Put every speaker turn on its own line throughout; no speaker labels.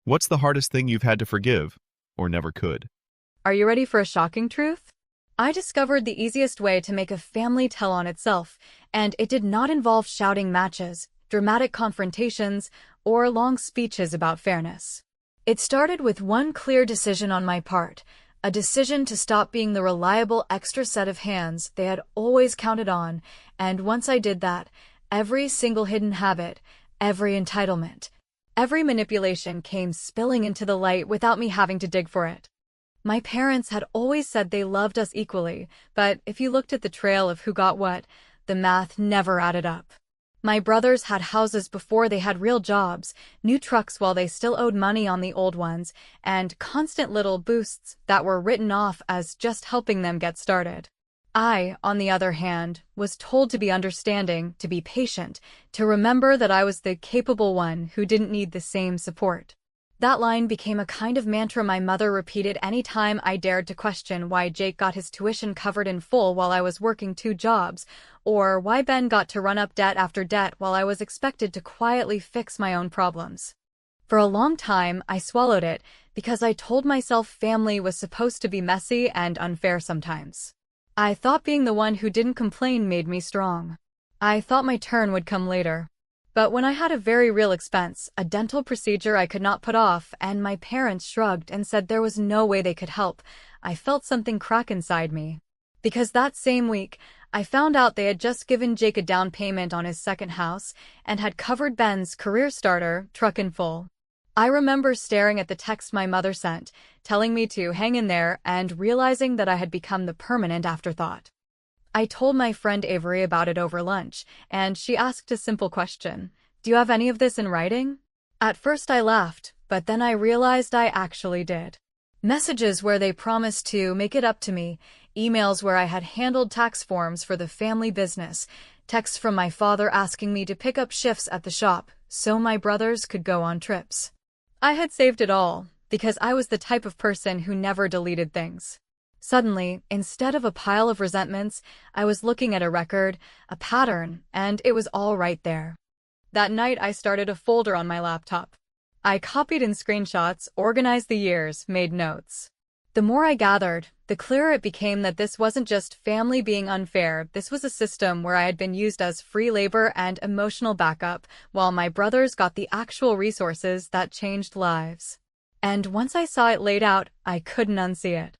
What's the hardest thing you've had to forgive, or never could?
Are you ready for a shocking truth? I discovered the easiest way to make a family tell on itself, and it did not involve shouting matches, dramatic confrontations, or long speeches about fairness. It started with one clear decision on my part, a decision to stop being the reliable extra set of hands they had always counted on, and once I did that, every single hidden habit, every entitlement, every manipulation came spilling into the light without me having to dig for it. My parents had always said they loved us equally, but if you looked at the trail of who got what, the math never added up. My brothers had houses before they had real jobs, new trucks while they still owed money on the old ones, and constant little boosts that were written off as just helping them get started. I, on the other hand, was told to be understanding, to be patient, to remember that I was the capable one who didn't need the same support. That line became a kind of mantra my mother repeated any time I dared to question why Jake got his tuition covered in full while I was working two jobs, or why Ben got to run up debt after debt while I was expected to quietly fix my own problems. For a long time, I swallowed it because I told myself family was supposed to be messy and unfair sometimes. I thought being the one who didn't complain made me strong. I thought my turn would come later. But when I had a very real expense, a dental procedure I could not put off, and my parents shrugged and said there was no way they could help, I felt something crack inside me. Because that same week, I found out they had just given Jake a down payment on his second house and had covered Ben's career starter truck in full. I remember staring at the text my mother sent, telling me to hang in there and realizing that I had become the permanent afterthought. I told my friend Avery about it over lunch, and she asked a simple question. Do you have any of this in writing? At first I laughed, but then I realized I actually did. Messages where they promised to make it up to me, emails where I had handled tax forms for the family business, texts from my father asking me to pick up shifts at the shop so my brothers could go on trips. I had saved it all, because I was the type of person who never deleted things. Suddenly, instead of a pile of resentments, I was looking at a record, a pattern, and it was all right there. That night I started a folder on my laptop. I copied in screenshots, organized the years, made notes. The more I gathered, the clearer it became that this wasn't just family being unfair, this was a system where I had been used as free labor and emotional backup, while my brothers got the actual resources that changed lives. And once I saw it laid out, I couldn't unsee it.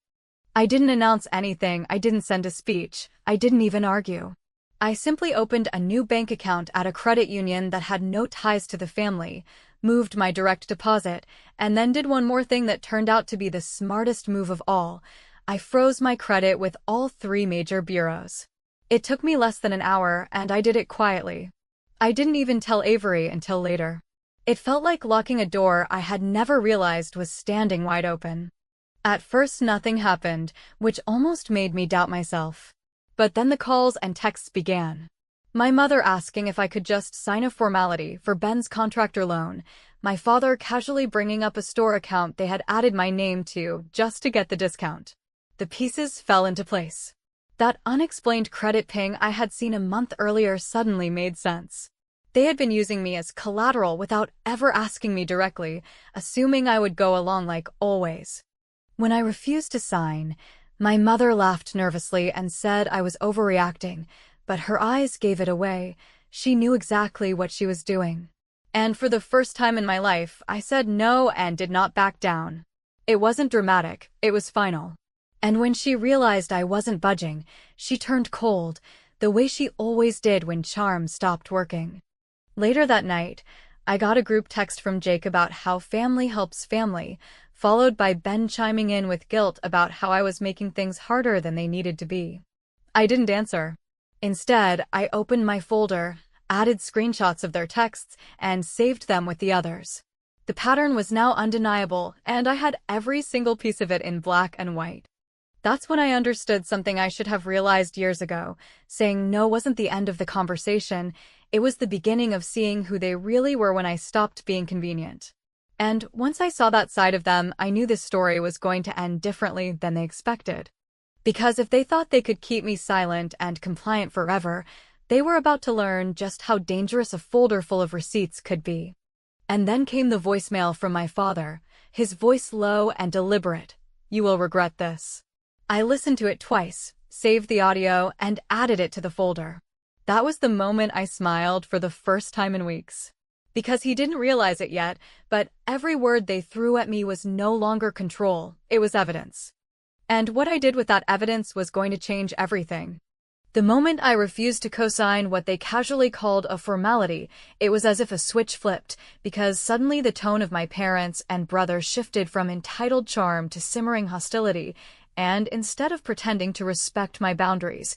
I didn't announce anything, I didn't send a speech, I didn't even argue. I simply opened a new bank account at a credit union that had no ties to the family, moved my direct deposit, and then did one more thing that turned out to be the smartest move of all. I froze my credit with all three major bureaus. It took me less than an hour, and I did it quietly. I didn't even tell Avery until later. It felt like locking a door I had never realized was standing wide open. At first nothing happened, which almost made me doubt myself. But then the calls and texts began. My mother asking if I could just sign a formality for Ben's contractor loan, my father casually bringing up a store account they had added my name to just to get the discount. The pieces fell into place. That unexplained credit ping I had seen a month earlier suddenly made sense. They had been using me as collateral without ever asking me directly, assuming I would go along like always. When I refused to sign, my mother laughed nervously and said I was overreacting, but her eyes gave it away. She knew exactly what she was doing. And for the first time in my life, I said no and did not back down. It wasn't dramatic, it was final. And when she realized I wasn't budging, she turned cold, the way she always did when charm stopped working. Later that night, I got a group text from Jake about how family helps family, followed by Ben chiming in with guilt about how I was making things harder than they needed to be. I didn't answer. Instead, I opened my folder, added screenshots of their texts, and saved them with the others. The pattern was now undeniable, and I had every single piece of it in black and white. That's when I understood something I should have realized years ago. Saying no wasn't the end of the conversation, it was the beginning of seeing who they really were when I stopped being convenient. And once I saw that side of them, I knew this story was going to end differently than they expected. Because if they thought they could keep me silent and compliant forever, they were about to learn just how dangerous a folder full of receipts could be. And then came the voicemail from my father, his voice low and deliberate. "You will regret this." I listened to it twice, saved the audio, and added it to the folder. That was the moment I smiled for the first time in weeks. Because he didn't realize it yet, but every word they threw at me was no longer control, it was evidence. And what I did with that evidence was going to change everything. The moment I refused to co-sign what they casually called a formality, it was as if a switch flipped, because suddenly the tone of my parents and brother shifted from entitled charm to simmering hostility, and instead of pretending to respect my boundaries,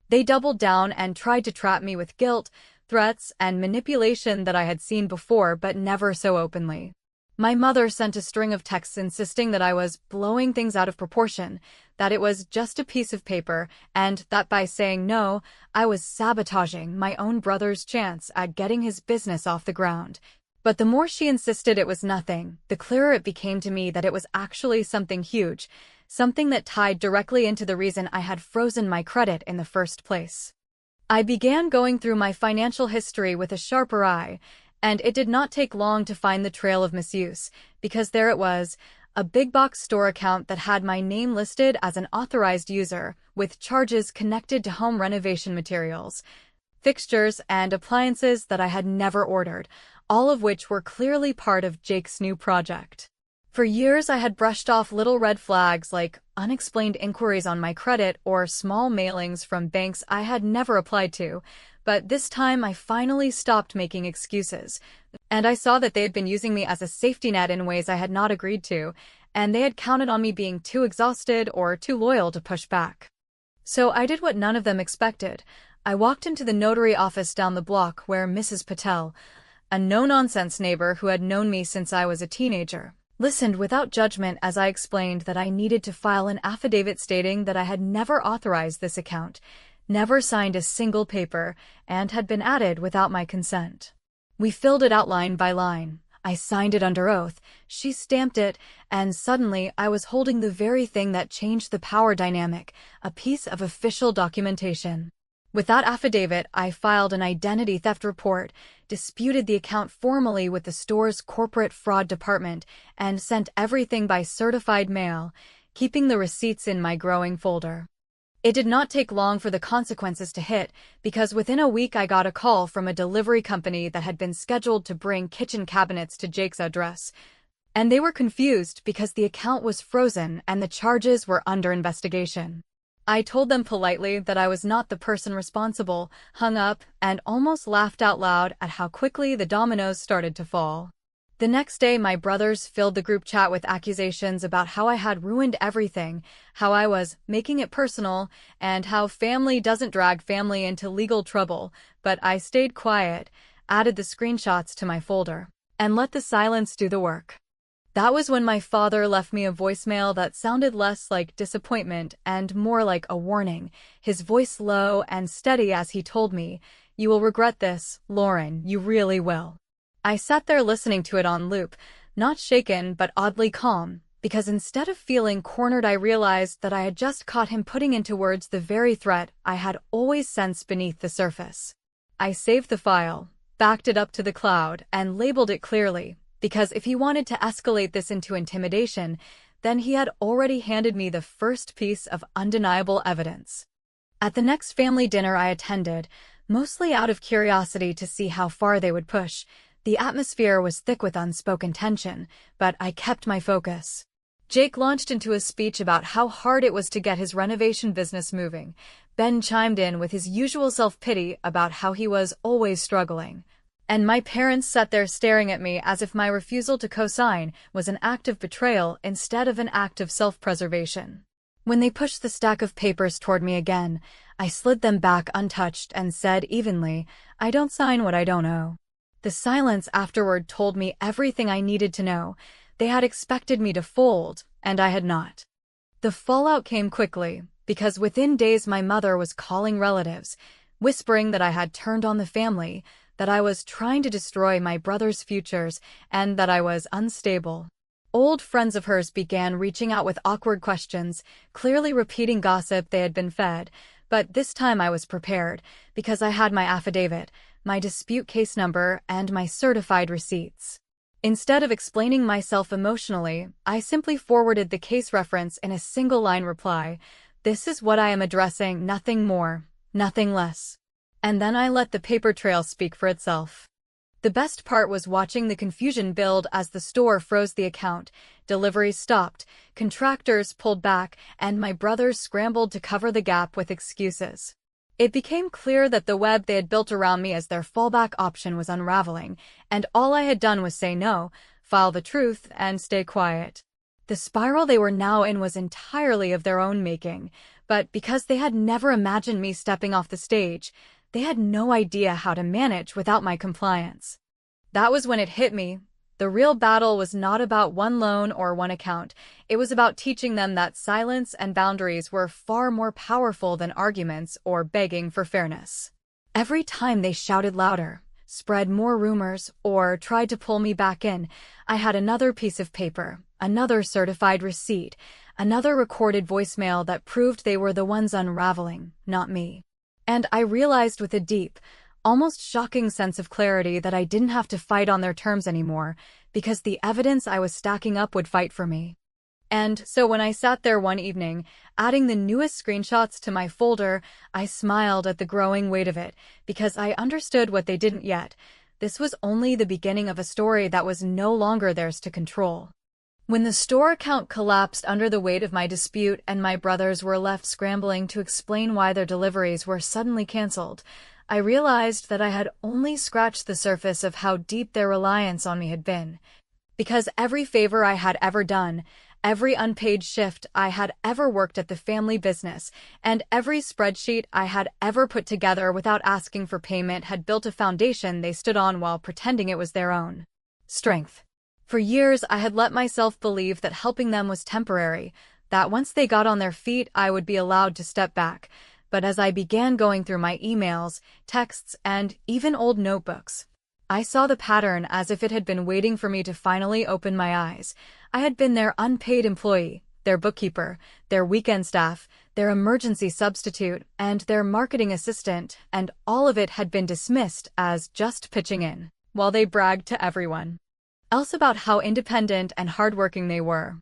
they doubled down and tried to trap me with guilt, threats, and manipulation that I had seen before but never so openly. My mother sent a string of texts insisting that I was blowing things out of proportion, that it was just a piece of paper, and that by saying no, I was sabotaging my own brother's chance at getting his business off the ground. But the more she insisted it was nothing, the clearer it became to me that it was actually something huge, something that tied directly into the reason I had frozen my credit in the first place. I began going through my financial history with a sharper eye, and it did not take long to find the trail of misuse, because there it was, a big box store account that had my name listed as an authorized user, with charges connected to home renovation materials, fixtures, and appliances that I had never ordered, all of which were clearly part of Jake's new project. For years I had brushed off little red flags like unexplained inquiries on my credit or small mailings from banks I had never applied to, but this time I finally stopped making excuses, and I saw that they had been using me as a safety net in ways I had not agreed to, and they had counted on me being too exhausted or too loyal to push back. So I did what none of them expected. I walked into the notary office down the block where Mrs. Patel, a no-nonsense neighbor who had known me since I was a teenager, listened without judgment as I explained that I needed to file an affidavit stating that I had never authorized this account, never signed a single paper, and had been added without my consent. We filled it out line by line. I signed it under oath, she stamped it, and suddenly I was holding the very thing that changed the power dynamic, a piece of official documentation. With that affidavit, I filed an identity theft report, disputed the account formally with the store's corporate fraud department, and sent everything by certified mail, keeping the receipts in my growing folder. It did not take long for the consequences to hit, because within a week I got a call from a delivery company that had been scheduled to bring kitchen cabinets to Jake's address. And they were confused because the account was frozen and the charges were under investigation. I told them politely that I was not the person responsible, hung up, and almost laughed out loud at how quickly the dominoes started to fall. The next day, my brothers filled the group chat with accusations about how I had ruined everything, how I was making it personal, and how family doesn't drag family into legal trouble, but I stayed quiet, added the screenshots to my folder, and let the silence do the work. That was when my father left me a voicemail that sounded less like disappointment and more like a warning, his voice low and steady as he told me, "You will regret this, Lauren, you really will." I sat there listening to it on loop, not shaken but oddly calm, because instead of feeling cornered I realized that I had just caught him putting into words the very threat I had always sensed beneath the surface. I saved the file, backed it up to the cloud, and labeled it clearly, because if he wanted to escalate this into intimidation, then he had already handed me the first piece of undeniable evidence. At the next family dinner I attended, mostly out of curiosity to see how far they would push, the atmosphere was thick with unspoken tension, but I kept my focus. Jake launched into a speech about how hard it was to get his renovation business moving. Ben chimed in with his usual self-pity about how he was always struggling. And my parents sat there staring at me as if my refusal to co-sign was an act of betrayal instead of an act of self-preservation. When they pushed the stack of papers toward me again, I slid them back untouched and said evenly, "I don't sign what I don't owe." The silence afterward told me everything I needed to know. They had expected me to fold, and I had not. The fallout came quickly, because within days my mother was calling relatives, whispering that I had turned on the family, that I was trying to destroy my brother's futures, and that I was unstable. Old friends of hers began reaching out with awkward questions, clearly repeating gossip they had been fed, but this time I was prepared, because I had my affidavit, my dispute case number, and my certified receipts. Instead of explaining myself emotionally, I simply forwarded the case reference in a single-line reply. This is what I am addressing, nothing more, nothing less. And then I let the paper trail speak for itself. The best part was watching the confusion build as the store froze the account, deliveries stopped, contractors pulled back, and my brothers scrambled to cover the gap with excuses. It became clear that the web they had built around me as their fallback option was unraveling, and all I had done was say no, file the truth, and stay quiet. The spiral they were now in was entirely of their own making, but because they had never imagined me stepping off the stage, they had no idea how to manage without my compliance. That was when it hit me. The real battle was not about one loan or one account. It was about teaching them that silence and boundaries were far more powerful than arguments or begging for fairness. Every time they shouted louder, spread more rumors, or tried to pull me back in, I had another piece of paper, another certified receipt, another recorded voicemail that proved they were the ones unraveling, not me. And I realized with a deep, almost shocking sense of clarity that I didn't have to fight on their terms anymore, because the evidence I was stacking up would fight for me. And so when I sat there one evening, adding the newest screenshots to my folder, I smiled at the growing weight of it, because I understood what they didn't yet. This was only the beginning of a story that was no longer theirs to control. When the store account collapsed under the weight of my dispute and my brothers were left scrambling to explain why their deliveries were suddenly canceled, I realized that I had only scratched the surface of how deep their reliance on me had been. Because every favor I had ever done, every unpaid shift I had ever worked at the family business, and every spreadsheet I had ever put together without asking for payment had built a foundation they stood on while pretending it was their own strength. For years, I had let myself believe that helping them was temporary, that once they got on their feet, I would be allowed to step back. But as I began going through my emails, texts, and even old notebooks, I saw the pattern as if it had been waiting for me to finally open my eyes. I had been their unpaid employee, their bookkeeper, their weekend staff, their emergency substitute, and their marketing assistant, and all of it had been dismissed as just pitching in, while they bragged to everyone else about how independent and hardworking they were.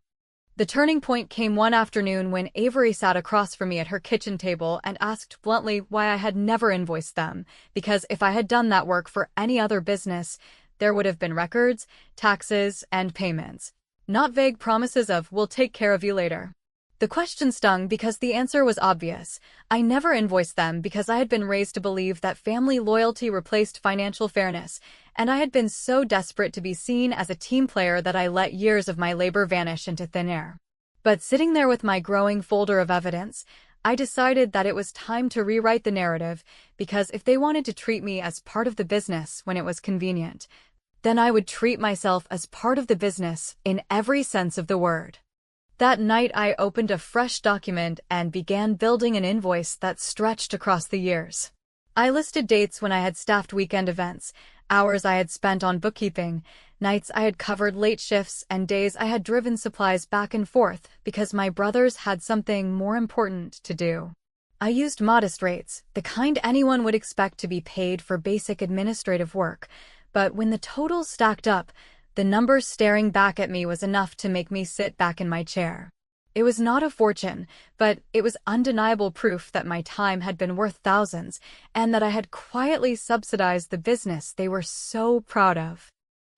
The turning point came one afternoon when Avery sat across from me at her kitchen table and asked bluntly why I had never invoiced them, because if I had done that work for any other business, there would have been records, taxes, and payments, not vague promises of "we'll take care of you later." The question stung because the answer was obvious. I never invoiced them because I had been raised to believe that family loyalty replaced financial fairness, and I had been so desperate to be seen as a team player that I let years of my labor vanish into thin air. But sitting there with my growing folder of evidence, I decided that it was time to rewrite the narrative, because if they wanted to treat me as part of the business when it was convenient, then I would treat myself as part of the business in every sense of the word. That night, I opened a fresh document and began building an invoice that stretched across the years. I listed dates when I had staffed weekend events, hours I had spent on bookkeeping, nights I had covered late shifts, and days I had driven supplies back and forth because my brothers had something more important to do. I used modest rates, the kind anyone would expect to be paid for basic administrative work, but when the totals stacked up, the number staring back at me was enough to make me sit back in my chair. It was not a fortune, but it was undeniable proof that my time had been worth thousands, and that I had quietly subsidized the business they were so proud of.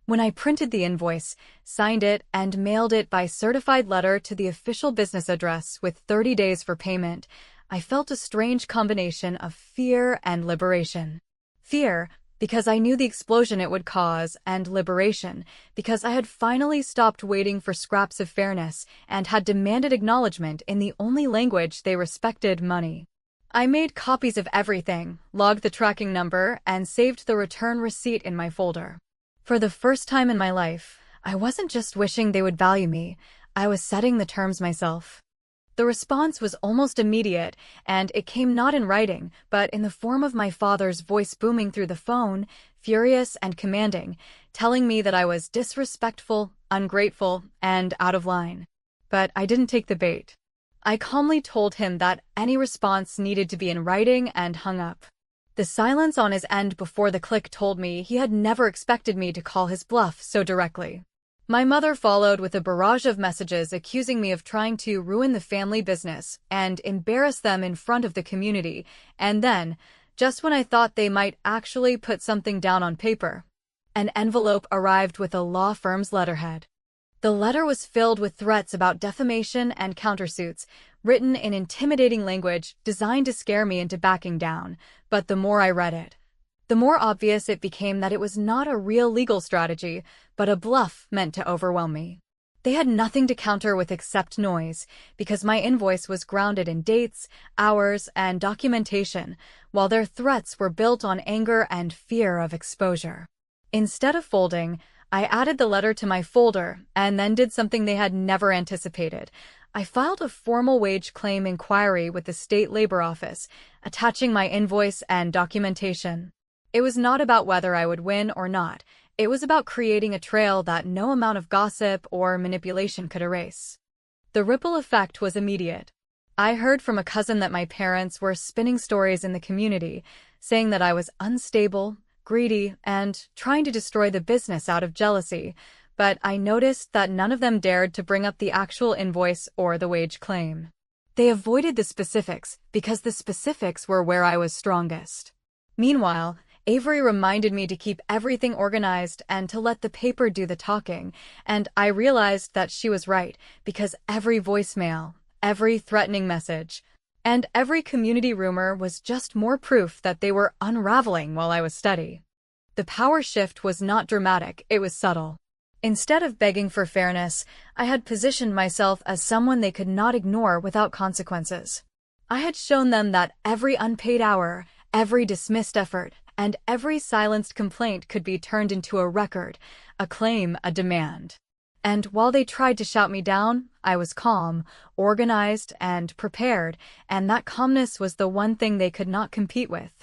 When I printed the invoice, signed it, and mailed it by certified letter to the official business address with 30 days for payment, I felt a strange combination of fear and liberation. Fear, because I knew the explosion it would cause, and liberation, because I had finally stopped waiting for scraps of fairness and had demanded acknowledgement in the only language they respected: money. I made copies of everything, logged the tracking number, and saved the return receipt in my folder. For the first time in my life, I wasn't just wishing they would value me, I was setting the terms myself. The response was almost immediate, and it came not in writing, but in the form of my father's voice booming through the phone, furious and commanding, telling me that I was disrespectful, ungrateful, and out of line. But I didn't take the bait. I calmly told him that any response needed to be in writing and hung up. The silence on his end before the click told me he had never expected me to call his bluff so directly. My mother followed with a barrage of messages accusing me of trying to ruin the family business and embarrass them in front of the community, and then, just when I thought they might actually put something down on paper, an envelope arrived with a law firm's letterhead. The letter was filled with threats about defamation and countersuits, written in intimidating language designed to scare me into backing down, but the more I read it, the more obvious it became that it was not a real legal strategy, but a bluff meant to overwhelm me. They had nothing to counter with except noise, because my invoice was grounded in dates, hours, and documentation, while their threats were built on anger and fear of exposure. Instead of folding, I added the letter to my folder and then did something they had never anticipated. I filed a formal wage claim inquiry with the State Labor Office, attaching my invoice and documentation. It was not about whether I would win or not. It was about creating a trail that no amount of gossip or manipulation could erase. The ripple effect was immediate. I heard from a cousin that my parents were spinning stories in the community, saying that I was unstable, greedy, and trying to destroy the business out of jealousy, but I noticed that none of them dared to bring up the actual invoice or the wage claim. They avoided the specifics because the specifics were where I was strongest. Meanwhile, Avery reminded me to keep everything organized and to let the paper do the talking, and I realized that she was right because every voicemail, every threatening message, and every community rumor was just more proof that they were unraveling while I was studying. The power shift was not dramatic, it was subtle. Instead of begging for fairness, I had positioned myself as someone they could not ignore without consequences. I had shown them that every unpaid hour, every dismissed effort, and every silenced complaint could be turned into a record, a claim, a demand. And while they tried to shout me down, I was calm, organized, and prepared, and that calmness was the one thing they could not compete with.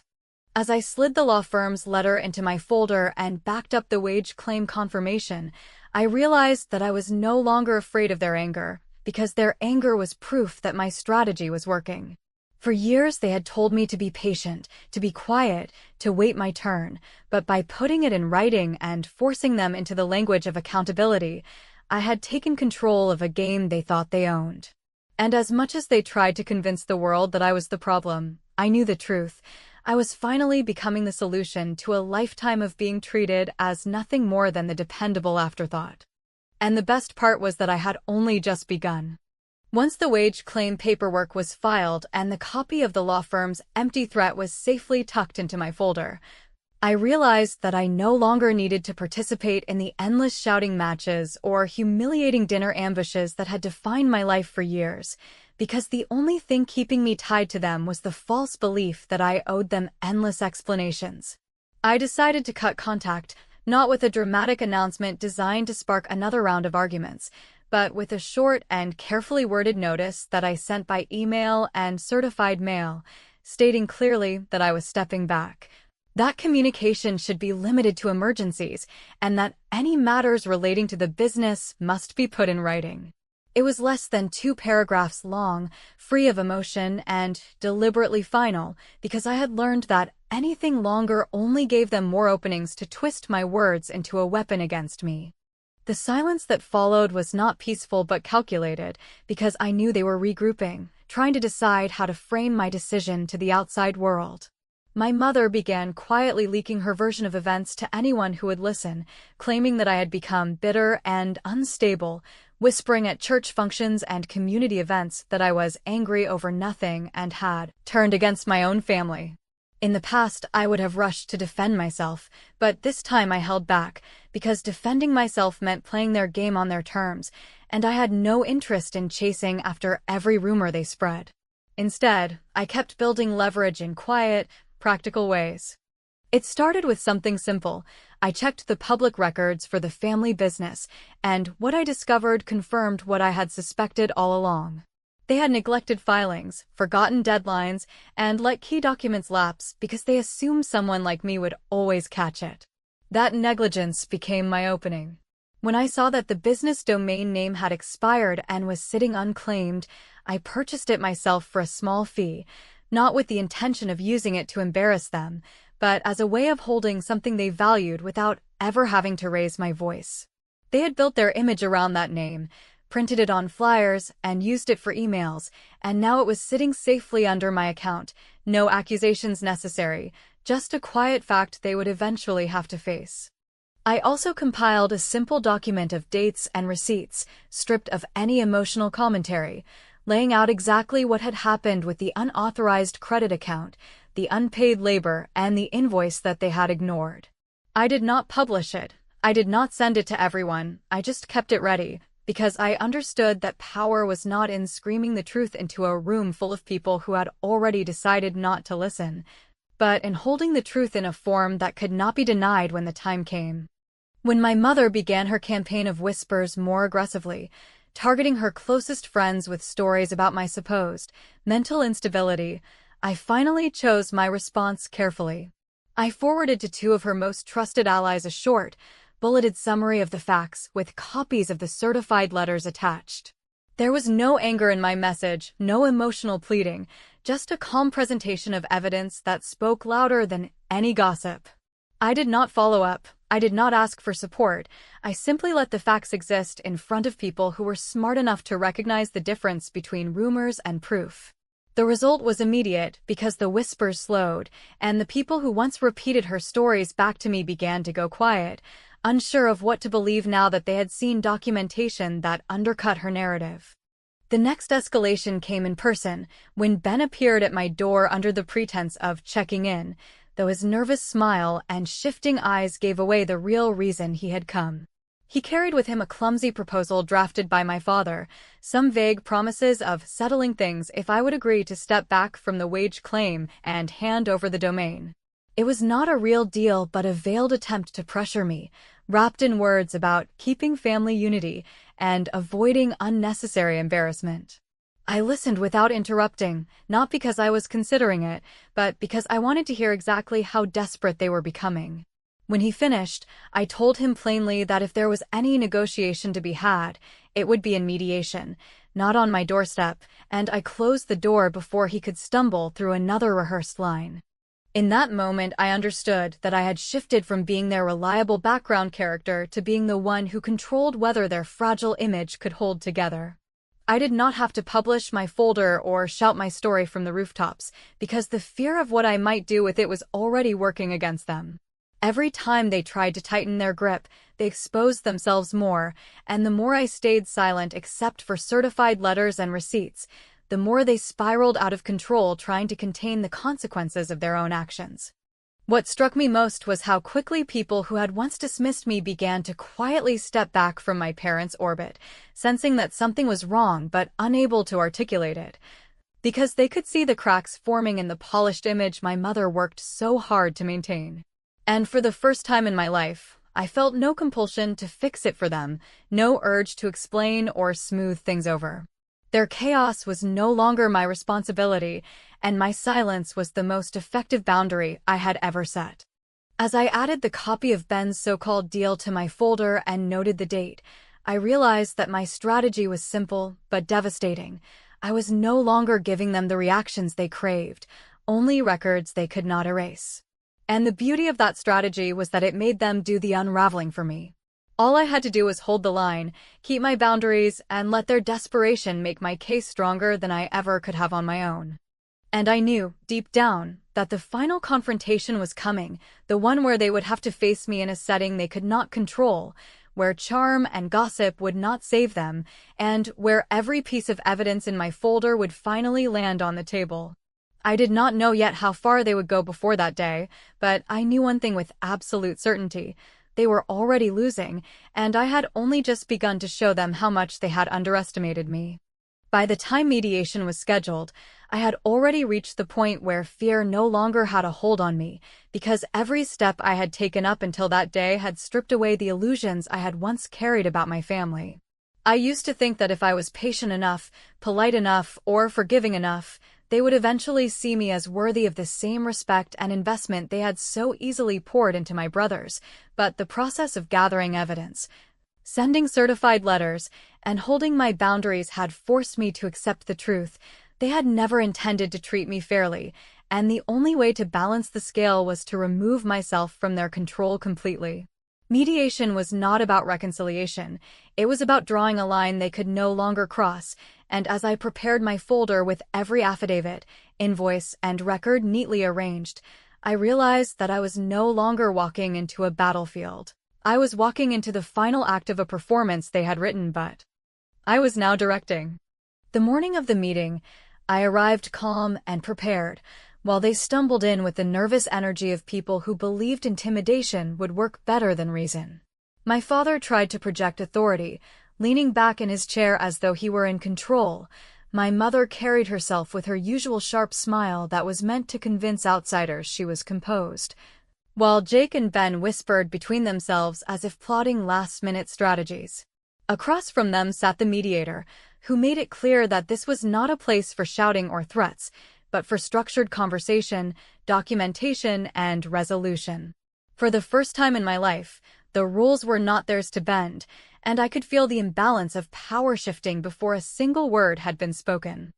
As I slid the law firm's letter into my folder and backed up the wage claim confirmation, I realized that I was no longer afraid of their anger, because their anger was proof that my strategy was working. For years they had told me to be patient, to be quiet, to wait my turn, but by putting it in writing and forcing them into the language of accountability, I had taken control of a game they thought they owned. And as much as they tried to convince the world that I was the problem, I knew the truth. I was finally becoming the solution to a lifetime of being treated as nothing more than the dependable afterthought. And the best part was that I had only just begun. Once the wage claim paperwork was filed and the copy of the law firm's empty threat was safely tucked into my folder, I realized that I no longer needed to participate in the endless shouting matches or humiliating dinner ambushes that had defined my life for years, because the only thing keeping me tied to them was the false belief that I owed them endless explanations. I decided to cut contact, not with a dramatic announcement designed to spark another round of arguments, but with a short and carefully worded notice that I sent by email and certified mail, stating clearly that I was stepping back. That communication should be limited to emergencies, and that any matters relating to the business must be put in writing. It was less than 2 paragraphs long, free of emotion, and deliberately final, because I had learned that anything longer only gave them more openings to twist my words into a weapon against me. The silence that followed was not peaceful but calculated, because I knew they were regrouping, trying to decide how to frame my decision to the outside world. My mother began quietly leaking her version of events to anyone who would listen, claiming that I had become bitter and unstable, whispering at church functions and community events that I was angry over nothing and had turned against my own family. In the past, I would have rushed to defend myself, but this time I held back, because defending myself meant playing their game on their terms, and I had no interest in chasing after every rumor they spread. Instead, I kept building leverage in quiet, practical ways. It started with something simple. I checked the public records for the family business, and what I discovered confirmed what I had suspected all along. They had neglected filings, forgotten deadlines, and let key documents lapse because they assumed someone like me would always catch it. That negligence became my opening. When I saw that the business domain name had expired and was sitting unclaimed, I purchased it myself for a small fee, not with the intention of using it to embarrass them, but as a way of holding something they valued without ever having to raise my voice. They had built their image around that name, printed it on flyers, and used it for emails, and now it was sitting safely under my account, no accusations necessary, just a quiet fact they would eventually have to face. I also compiled a simple document of dates and receipts, stripped of any emotional commentary, laying out exactly what had happened with the unauthorized credit account, the unpaid labor, and the invoice that they had ignored. I did not publish it. I did not send it to everyone. I just kept it ready, because I understood that power was not in screaming the truth into a room full of people who had already decided not to listen, but in holding the truth in a form that could not be denied when the time came. When my mother began her campaign of whispers more aggressively, targeting her closest friends with stories about my supposed mental instability, I finally chose my response carefully. I forwarded to two of her most trusted allies a short, bulleted summary of the facts with copies of the certified letters attached. There was no anger in my message, no emotional pleading, just a calm presentation of evidence that spoke louder than any gossip. I did not follow up. I did not ask for support. I simply let the facts exist in front of people who were smart enough to recognize the difference between rumors and proof. The result was immediate because the whispers slowed, and the people who once repeated her stories back to me began to go quiet, unsure of what to believe now that they had seen documentation that undercut her narrative. The next escalation came in person, when Ben appeared at my door under the pretense of checking in, though his nervous smile and shifting eyes gave away the real reason he had come. He carried with him a clumsy proposal drafted by my father, some vague promises of settling things if I would agree to step back from the wage claim and hand over the domain. It was not a real deal but a veiled attempt to pressure me, wrapped in words about keeping family unity and avoiding unnecessary embarrassment. I listened without interrupting, not because I was considering it, but because I wanted to hear exactly how desperate they were becoming. When he finished, I told him plainly that if there was any negotiation to be had, it would be in mediation, not on my doorstep, and I closed the door before he could stumble through another rehearsed line. In that moment, I understood that I had shifted from being their reliable background character to being the one who controlled whether their fragile image could hold together. I did not have to publish my folder or shout my story from the rooftops, because the fear of what I might do with it was already working against them. Every time they tried to tighten their grip, they exposed themselves more, and the more I stayed silent except for certified letters and receipts, the more they spiraled out of control trying to contain the consequences of their own actions. What struck me most was how quickly people who had once dismissed me began to quietly step back from my parents' orbit, sensing that something was wrong but unable to articulate it, because they could see the cracks forming in the polished image my mother worked so hard to maintain. And for the first time in my life, I felt no compulsion to fix it for them, no urge to explain or smooth things over. Their chaos was no longer my responsibility, and my silence was the most effective boundary I had ever set. As I added the copy of Ben's so-called deal to my folder and noted the date, I realized that my strategy was simple but devastating. I was no longer giving them the reactions they craved, only records they could not erase. And the beauty of that strategy was that it made them do the unraveling for me. All I had to do was hold the line, keep my boundaries, and let their desperation make my case stronger than I ever could have on my own. And I knew, deep down, that the final confrontation was coming, the one where they would have to face me in a setting they could not control, where charm and gossip would not save them, and where every piece of evidence in my folder would finally land on the table. I did not know yet how far they would go before that day, but I knew one thing with absolute certainty. They were already losing, and I had only just begun to show them how much they had underestimated me. By the time mediation was scheduled, I had already reached the point where fear no longer had a hold on me, because every step I had taken up until that day had stripped away the illusions I had once carried about my family. I used to think that if I was patient enough, polite enough, or forgiving enough, they would eventually see me as worthy of the same respect and investment they had so easily poured into my brothers, but the process of gathering evidence, sending certified letters, and holding my boundaries had forced me to accept the truth. They had never intended to treat me fairly, and the only way to balance the scale was to remove myself from their control completely. Mediation was not about reconciliation. It was about drawing a line they could no longer cross, and as I prepared my folder with every affidavit, invoice, and record neatly arranged, I realized that I was no longer walking into a battlefield. I was walking into the final act of a performance they had written, but I was now directing. The morning of the meeting, I arrived calm and prepared, while they stumbled in with the nervous energy of people who believed intimidation would work better than reason. My father tried to project authority, leaning back in his chair as though he were in control. My mother carried herself with her usual sharp smile that was meant to convince outsiders she was composed, while Jake and Ben whispered between themselves as if plotting last-minute strategies. Across from them sat the mediator, who made it clear that this was not a place for shouting or threats, but for structured conversation, documentation, and resolution. For the first time in my life, the rules were not theirs to bend, and I could feel the imbalance of power shifting before a single word had been spoken.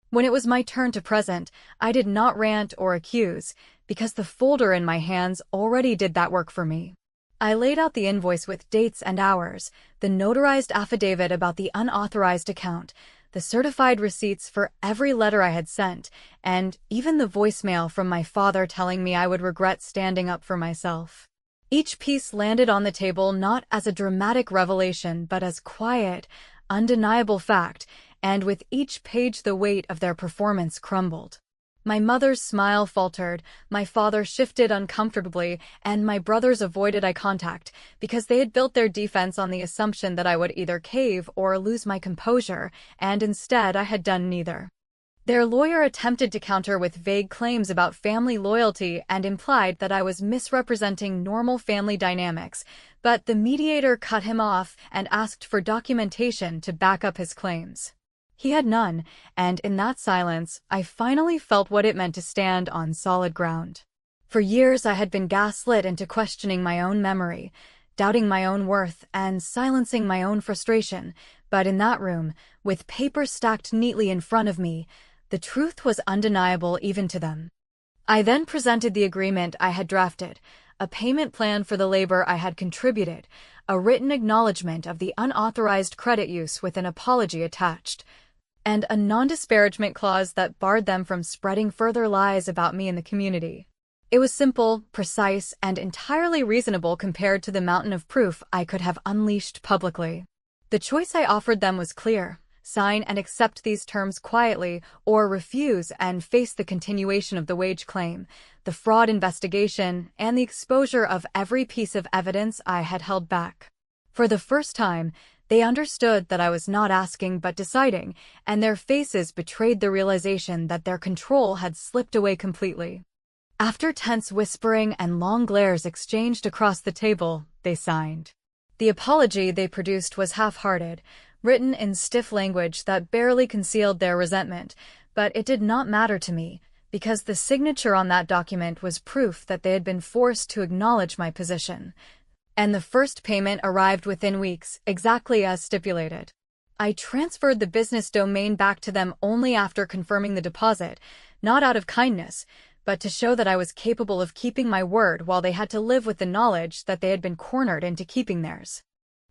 When it was my turn to present, I did not rant or accuse, because the folder in my hands already did that work for me. I laid out the invoice with dates and hours, the notarized affidavit about the unauthorized account, the certified receipts for every letter I had sent, and even the voicemail from my father telling me I would regret standing up for myself. Each piece landed on the table not as a dramatic revelation, but as quiet, undeniable fact, and with each page the weight of their performance crumbled. My mother's smile faltered, my father shifted uncomfortably, and my brothers avoided eye contact, because they had built their defense on the assumption that I would either cave or lose my composure, and instead I had done neither. Their lawyer attempted to counter with vague claims about family loyalty and implied that I was misrepresenting normal family dynamics, but the mediator cut him off and asked for documentation to back up his claims. He had none, and in that silence, I finally felt what it meant to stand on solid ground. For years I had been gaslit into questioning my own memory, doubting my own worth, and silencing my own frustration, but in that room, with papers stacked neatly in front of me, the truth was undeniable even to them. I then presented the agreement I had drafted, a payment plan for the labor I had contributed, a written acknowledgement of the unauthorized credit use with an apology attached, and a non-disparagement clause that barred them from spreading further lies about me in the community. It was simple, precise, and entirely reasonable compared to the mountain of proof I could have unleashed publicly. The choice I offered them was clear: sign and accept these terms quietly, or refuse and face the continuation of the wage claim, the fraud investigation, and the exposure of every piece of evidence I had held back. For the first time, they understood that I was not asking but deciding, and their faces betrayed the realization that their control had slipped away completely. After tense whispering and long glares exchanged across the table, they signed. The apology they produced was half-hearted, written in stiff language that barely concealed their resentment, but it did not matter to me, because the signature on that document was proof that they had been forced to acknowledge my position. And the first payment arrived within weeks, exactly as stipulated. I transferred the business domain back to them only after confirming the deposit, not out of kindness, but to show that I was capable of keeping my word while they had to live with the knowledge that they had been cornered into keeping theirs.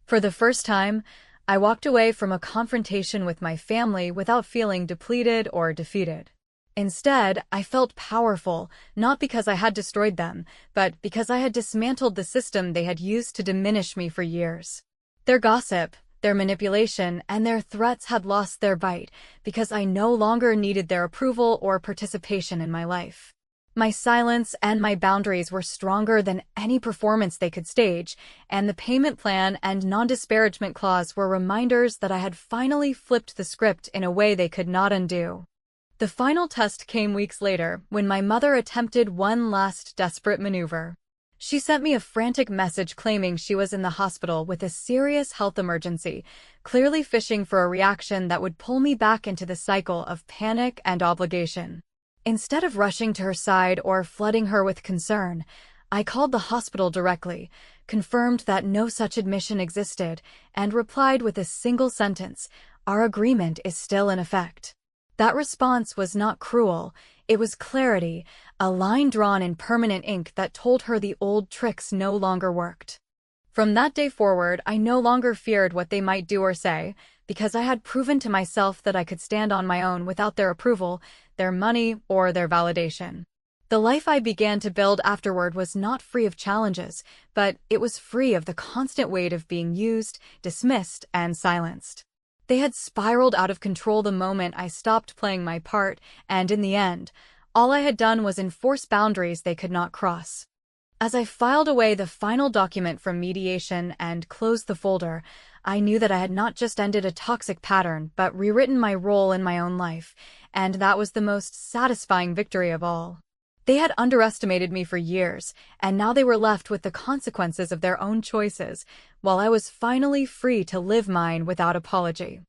For the first time, I walked away from a confrontation with my family without feeling depleted or defeated. Instead, I felt powerful, not because I had destroyed them, but because I had dismantled the system they had used to diminish me for years. Their gossip, their manipulation, and their threats had lost their bite because I no longer needed their approval or participation in my life. My silence and my boundaries were stronger than any performance they could stage, and the payment plan and non-disparagement clause were reminders that I had finally flipped the script in a way they could not undo. The final test came weeks later, when my mother attempted one last desperate maneuver. She sent me a frantic message claiming she was in the hospital with a serious health emergency, clearly fishing for a reaction that would pull me back into the cycle of panic and obligation. Instead of rushing to her side or flooding her with concern, I called the hospital directly, confirmed that no such admission existed, and replied with a single sentence: "Our agreement is still in effect." That response was not cruel, it was clarity, a line drawn in permanent ink that told her the old tricks no longer worked. From that day forward, I no longer feared what they might do or say, because I had proven to myself that I could stand on my own without their approval, their money, or their validation. The life I began to build afterward was not free of challenges, but it was free of the constant weight of being used, dismissed, and silenced. They had spiraled out of control the moment I stopped playing my part, and in the end, all I had done was enforce boundaries they could not cross. As I filed away the final document from mediation and closed the folder, I knew that I had not just ended a toxic pattern, but rewritten my role in my own life, and that was the most satisfying victory of all. They had underestimated me for years, and now they were left with the consequences of their own choices, while I was finally free to live mine without apology.